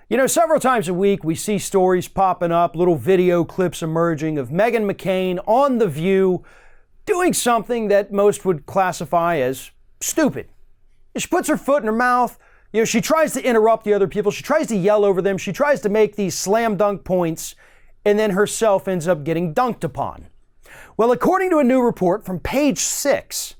You know, several times a week we see stories popping up, little video clips emerging of Meghan McCain on The View doing something that most would classify as stupid. She puts her foot in her mouth. You know, she tries to interrupt the other people. She tries to yell over them. She tries to make these slam dunk points, and then herself ends up getting dunked upon. Well, according to a new report from Page Six,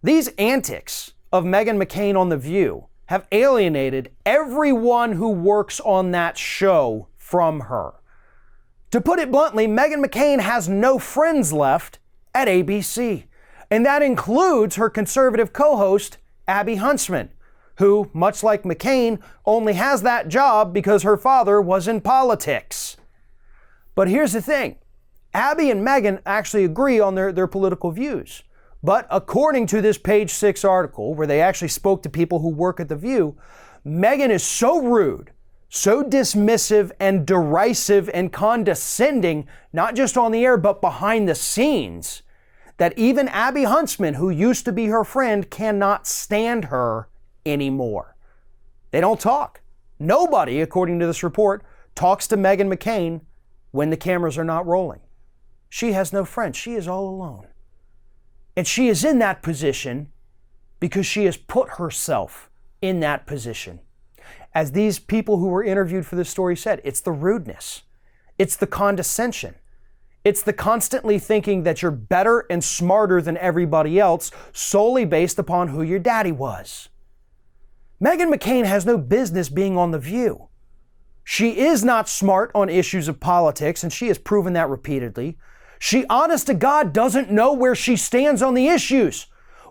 these antics of Meghan McCain on The View have alienated everyone who works on that show from her. To put it bluntly, Meghan McCain has no friends left at ABC. And that includes her conservative co-host, Abby Huntsman, who, much like McCain, only has that job because her father was in politics. But here's the thing. Abby and Meghan actually agree on their political views. But according to this Page Six article, where they actually spoke to people who work at The View, Meghan is so rude, so dismissive and derisive and condescending, not just on the air, but behind the scenes, that even Abby Huntsman, who used to be her friend, cannot stand her anymore. They don't talk. Nobody, according to this report, talks to Meghan McCain when the cameras are not rolling. She has no friends. She is all alone. And she is in that position because she has put herself in that position. As these people who were interviewed for this story said, it's the rudeness. It's the condescension. It's the constantly thinking that you're better and smarter than everybody else solely based upon who your daddy was. Meghan McCain has no business being on The View. She is not smart on issues of politics, and she has proven that repeatedly. She, honest to God, doesn't know where she stands on the issues.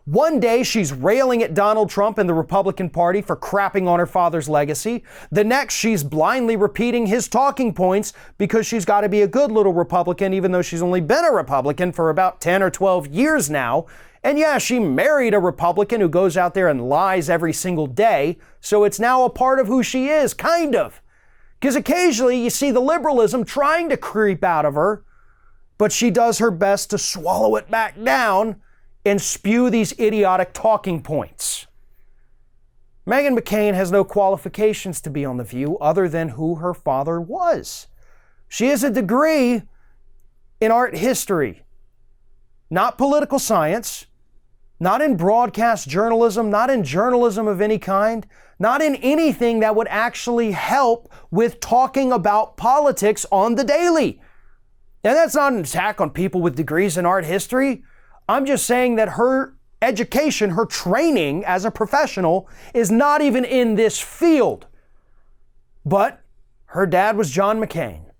One day she's railing at Donald Trump and the Republican Party for crapping on her father's legacy. The next she's blindly repeating his talking points because she's got to be a good little Republican, even though she's only been a Republican for about 10 or 12 years now. And yeah, she married a Republican who goes out there and lies every single day, so it's now a part of who she is, kind of. Because occasionally you see the liberalism trying to creep out of her, but she does her best to swallow it back down and spew these idiotic talking points. Meghan McCain has no qualifications to be on The View other than who her father was. She has a degree in art history, not political science, not in broadcast journalism, not in journalism of any kind, not in anything that would actually help with talking about politics on the daily. And that's not an attack on people with degrees in art history. I'm just saying that her education, her training as a professional is not even in this field. But her dad was John McCain.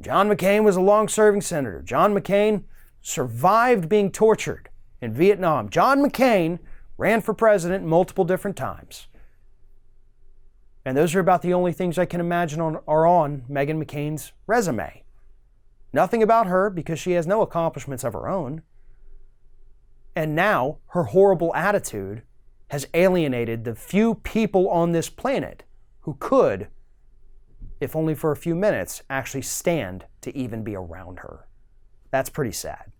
John McCain was a long-serving senator. John McCain survived being tortured in Vietnam. John McCain ran for president multiple different times. And those are about the only things I can imagine are on Meghan McCain's resume. Nothing about her because she has no accomplishments of her own. And now her horrible attitude has alienated the few people on this planet who could, if only for a few minutes, actually stand to even be around her. That's pretty sad.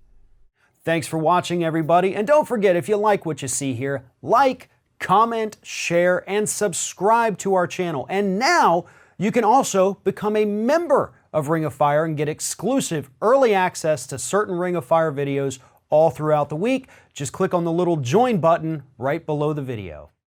Thanks for watching, everybody. And don't forget, if you like what you see here, like, comment, share, and subscribe to our channel. And now you can also become a member of Ring of Fire and get exclusive early access to certain Ring of Fire videos all throughout the week. Just click on the little join button right below the video.